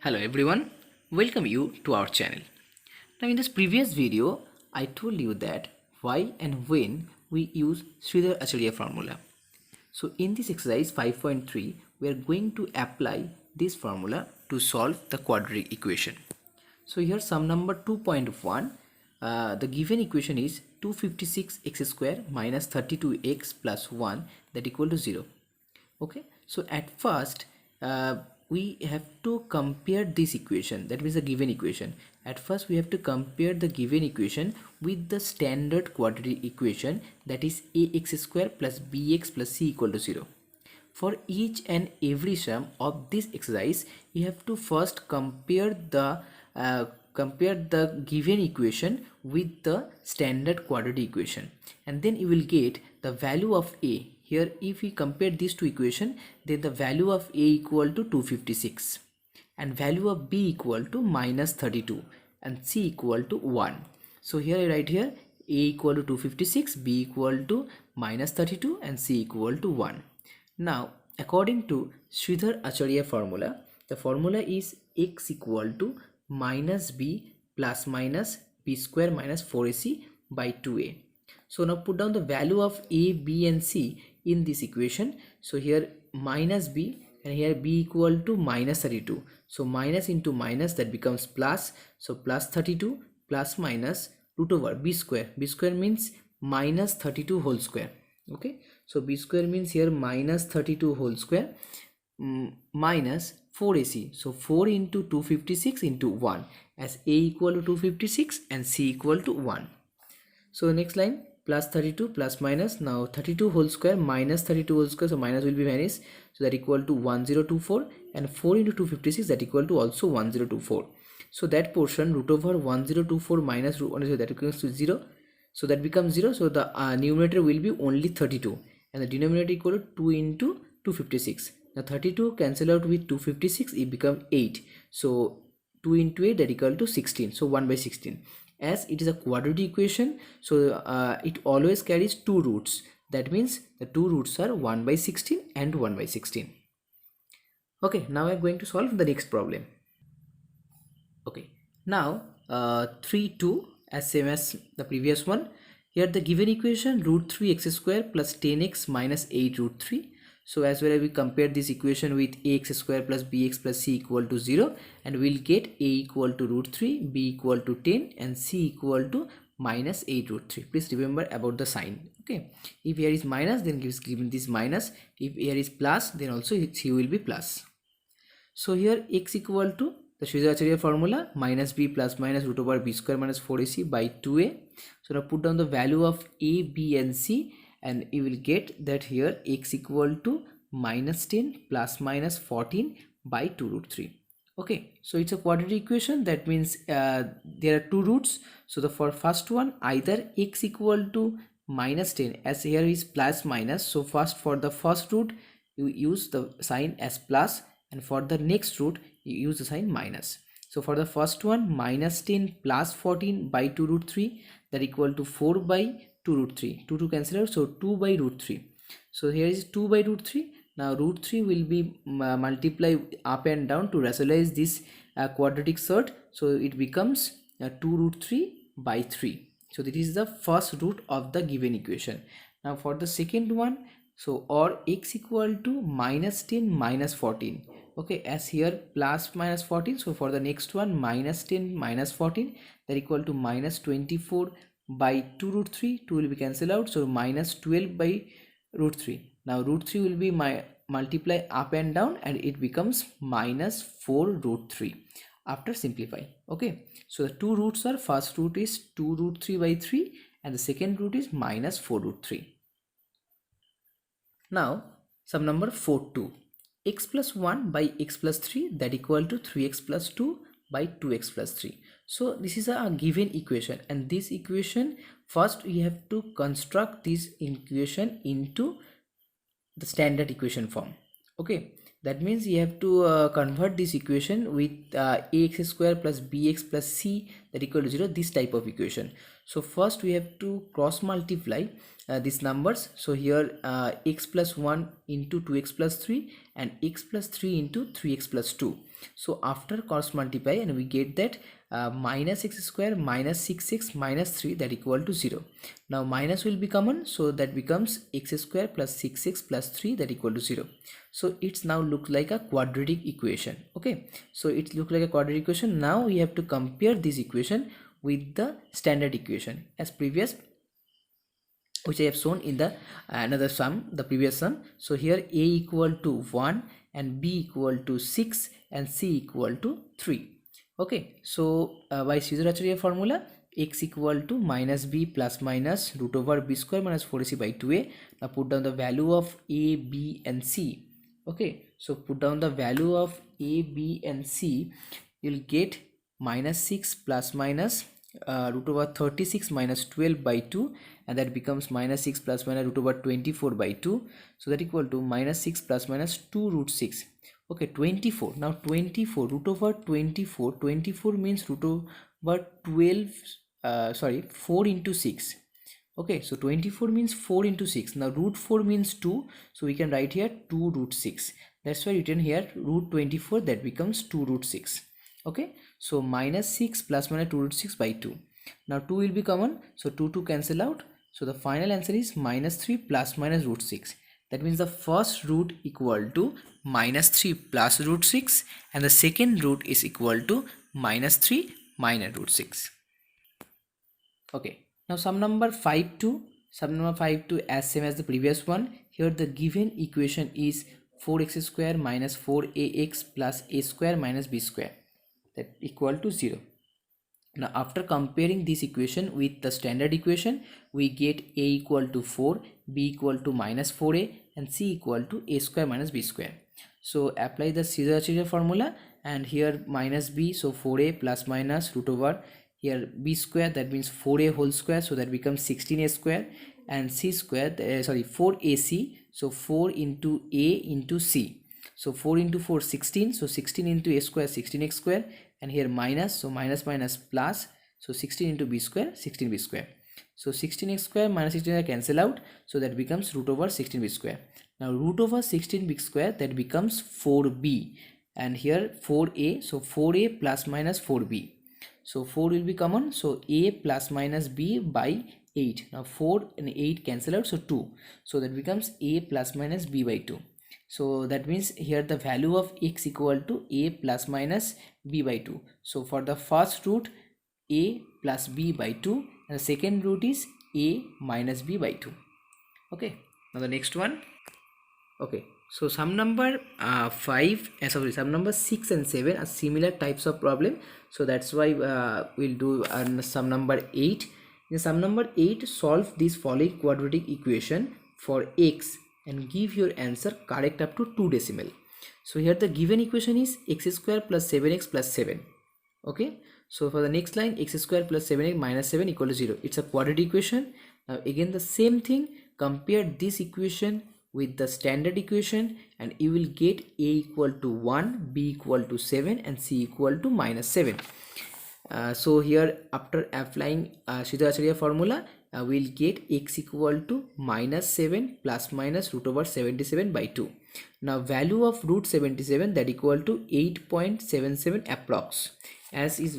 Hello everyone, welcome you to our channel. Now in this previous video, I told you that why and when we use Sridhar Acharya formula. So in this exercise 5.3, we are going to apply this formula to solve the quadratic equation. So here sum number 2.1, the given equation is 256x square minus 32x plus 1 that equal to 0. Okay, so at first we have to compare this equation, that means the given equation. At first we have to compare the given equation with the standard quadratic equation, that is ax square plus bx plus c equal to 0. For each and every sum of this exercise, you have to first compare the given equation with the standard quadratic equation, and then you will get the value of a. Here if we compare these two equations, then the value of a equal to 256 and value of b equal to minus 32 and c equal to 1. So here I write here a equal to 256, b equal to minus 32 and c equal to 1. Now according to Sridhar Acharya formula, the formula is x equal to minus b plus minus b square minus 4ac by 2a. So now put down the value of a, b and c in this equation. So here minus b and here b equal to minus 32. So minus into minus, that becomes plus. So plus 32 plus minus root over b square. B square means minus 32 whole square. Okay, so b square means here minus 32 whole square minus 4ac. So 4 into 256 into 1, as a equal to 256 and c equal to 1. So next line plus 32 plus minus, now 32 whole square minus 32 whole square, so minus will be vanished, so that equal to 1024, and 4 into 256, that equal to also 1024. So that portion root over 1024 minus root 1, that equals to 0. So that becomes 0. So the numerator will be only 32 and the denominator equal to 2 into 256. Now 32 cancel out with 256, it becomes 8. So 2 into 8, that equal to 16. So 1 by 16. As it is a quadratic equation, so it always carries two roots. That means the two roots are 1 by 16 and 1 by 16. Okay, now I'm going to solve the next problem. Okay, now 3 2, as same as the previous one. Here the given equation root 3 x square plus 10x minus 8 root 3. So as well as we compare this equation with ax square plus bx plus c equal to 0, and we'll get a equal to root 3, b equal to 10 and c equal to minus 8 root 3. Please remember about the sign. Okay, if here is minus, then given this minus. If here is plus, then also c will be plus. So here x equal to the Sridhar Acharya formula minus b plus minus root over b square minus 4ac by 2a. So now put down the value of a, b and c, and you will get that here x equal to minus 10 plus minus 14 by 2 root 3. Okay, so it's a quadratic equation. That means there are two roots. So the for first one, either x equal to minus 10, as here is plus minus. So first for the first root you use the sign as plus, and for the next root you use the sign minus. So for the first one, minus 10 plus 14 by 2 root 3, that equal to 4 by 2 root 3. 2 cancel out, so 2 by root 3. So here is 2 by root 3. Now root 3 will be multiply up and down to rationalize this quadratic sort. So it becomes 2 root 3 by 3. So this is the first root of the given equation. Now for the second one, so or x equal to minus 10 minus 14. Okay, as here plus minus 14, so for the next one minus 10 minus 14, that equal to minus 24 by 2 root 3. 2 will be cancelled out, so minus 12 by root 3. Now root 3 will be multiply up and down, and it becomes minus 4 root 3 after simplify. Okay, so the two roots are, first root is 2 root 3 by 3 and the second root is minus 4 root 3. Now sum number 4 2, x plus 1 by x plus 3, that equal to 3x plus 2 by 2x plus 3. So this is a given equation, and this equation first we have to construct this equation into the standard equation form. Okay, that means you have to convert this equation with ax square plus bx plus c, that equal to 0, this type of equation. So first we have to cross multiply these numbers. So here x plus 1 into 2x plus 3 and x plus 3 into 3x plus 2. So after cross multiply, and we get that minus x square minus 6x minus 3, that equal to 0. Now minus will be common, so that becomes x square plus 6x plus 3, that equal to 0. So it's now look like a quadratic equation. Okay, so it look like a quadratic equation. Now we have to compare this equation with the standard equation as previous, which I have shown in the another sum, the previous sum. So here a equal to 1 and b equal to 6 and c equal to 3. Okay, so by Shridhar formula, x equal to minus b plus minus root over b square minus 4ac by 2a. Now put down the value of a, b and c. Okay, so put down the value of a, b and c. You'll get minus 6 plus minus root over 36 minus 12 by 2, and that becomes minus 6 plus minus root over 24 by 2. So that equal to minus 6 plus minus 2 root 6. Okay, 24. Now 24 root over 24, 24 means root over 12, 4 into 6. Okay, so 24 means 4 into 6. Now root 4 means 2, so we can write here 2 root 6. That's why written here root 24, that becomes 2 root 6. Okay, so minus 6 plus minus 2 root 6 by 2. Now 2 will be common, so 2 cancel out. So the final answer is minus 3 plus minus root 6. That means the first root equal to minus 3 plus root 6, and the second root is equal to minus 3 minus root 6. Okay, now sum number 5 2. Sum number 5 2 as same as the previous one. Here the given equation is 4x square minus 4ax plus a square minus b square, that equal to 0. Now after comparing this equation with the standard equation, we get a equal to 4, b equal to minus 4a and c equal to a square minus b square. So apply the Shridhar formula, and here minus b, so 4a plus minus root over here b square, that means 4a whole square, so that becomes 16a square, and c square 4ac, so 4 into a into c. So 4 into 4 16, so 16 into a square 16x square, and here minus, so minus minus plus, so 16 into b square 16b square. So 16x square minus 16 cancel out, so that becomes root over 16b square. Now root over 16b square, that becomes 4b, and here 4a, so 4a plus minus 4b. So 4 will be common, so a plus minus b by 8. Now 4 and 8 cancel out, so 2, so that becomes a plus minus b by 2. So that means here the value of x equal to a plus minus b by 2. So for the first root, a plus b by 2, and the second root is a minus b by 2. Okay, now the next one. Okay, so sum number sum number 6 and 7 are similar types of problem, so that's why we'll do sum number 8. In sum number 8, solve this following quadratic equation for x and give your answer correct up to 2 decimal. So here the given equation is x square plus 7x plus 7. Okay, so for the next line, x square plus 7x minus 7 equal to 0. It's a quadratic equation. Now again the same thing, compare this equation with the standard equation, and you will get a equal to 1, b equal to 7 and c equal to minus 7. So here after applying Shridhar formula, we'll get x equal to minus 7 plus minus root over 77 by 2. Now value of root 77, that equal to 8.77 approx, as is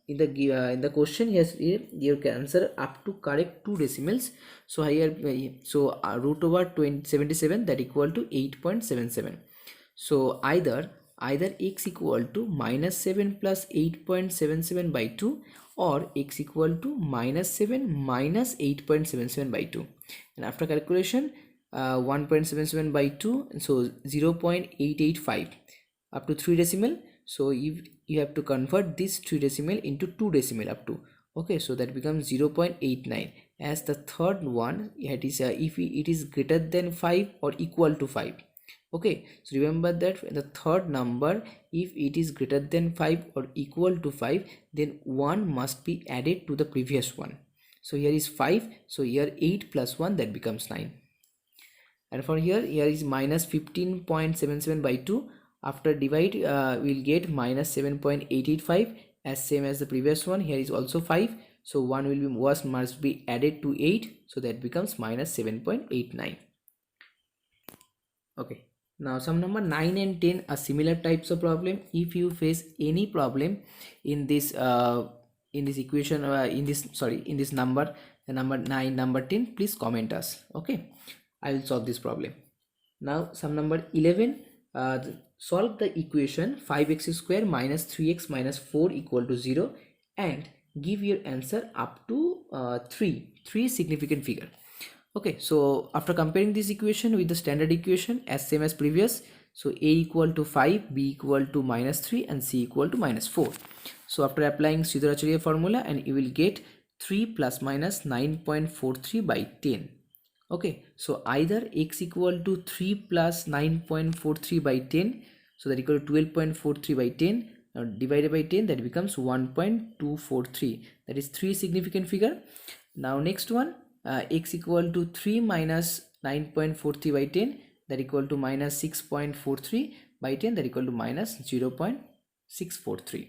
in the question. Yes, you can answer up to correct 2 decimals. So here root over 77, that equal to 8.77. so either x equal to minus 7 plus 8.77 by 2, or x equal to minus 7 minus 8.77 by 2, and after calculation 1.77 by 2, so 0.885 up to 3 decimal. So if you have to convert this 3 decimal into 2 decimal up to, okay, so that becomes 0.89. as the third one, it is if it is greater than 5 or equal to 5. Okay, so remember that the third number, if it is greater than 5 or equal to 5, then 1 must be added to the previous one. So here is 5, so here 8 plus 1, that becomes 9. And for here is minus 15.77 by 2. After divide, we'll get minus 7.885, as same as the previous one. Here is also 5, so 1 must be added to 8, so that becomes minus 7.89. Okay, now some number 9 and 10 are similar types of problem. If you face any problem in this equation, in this number, the number 9, number 10, please comment us. Okay, I will solve this problem. Now some number 11, solve the equation 5x square minus 3x minus 4 equal to 0 and give your answer up to 3 significant figure. Okay, so after comparing this equation with the standard equation as same as previous, so a equal to 5, b equal to minus 3 and c equal to minus 4. So after applying Sridharacharya formula, and you will get 3 plus minus 9.43 by 10. Okay, so either x equal to 3 plus 9.43 by 10, so that equal to 12.43 by 10, divided by 10, that becomes 1.243. That is 3 significant figure. Now next one, x equal to 3 minus 9.43 by 10, that equal to minus 6.43 by 10, that equal to minus 0.643.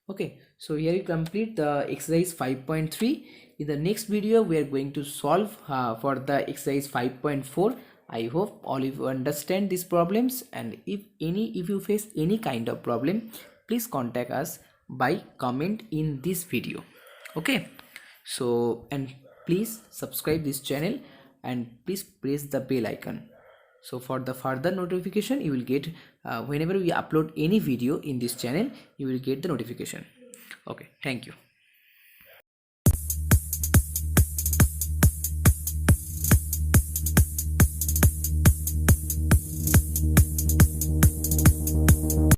Okay, so here you complete the exercise 5.3. In the next video we are going to solve for the exercise 5.4. I hope all of you understand these problems, and if you face any kind of problem, please contact us by comment in this video. Okay, so and please subscribe this channel and please press the bell icon, so for the further notification you will get whenever we upload any video in this channel, you will get the notification. Okay, thank you.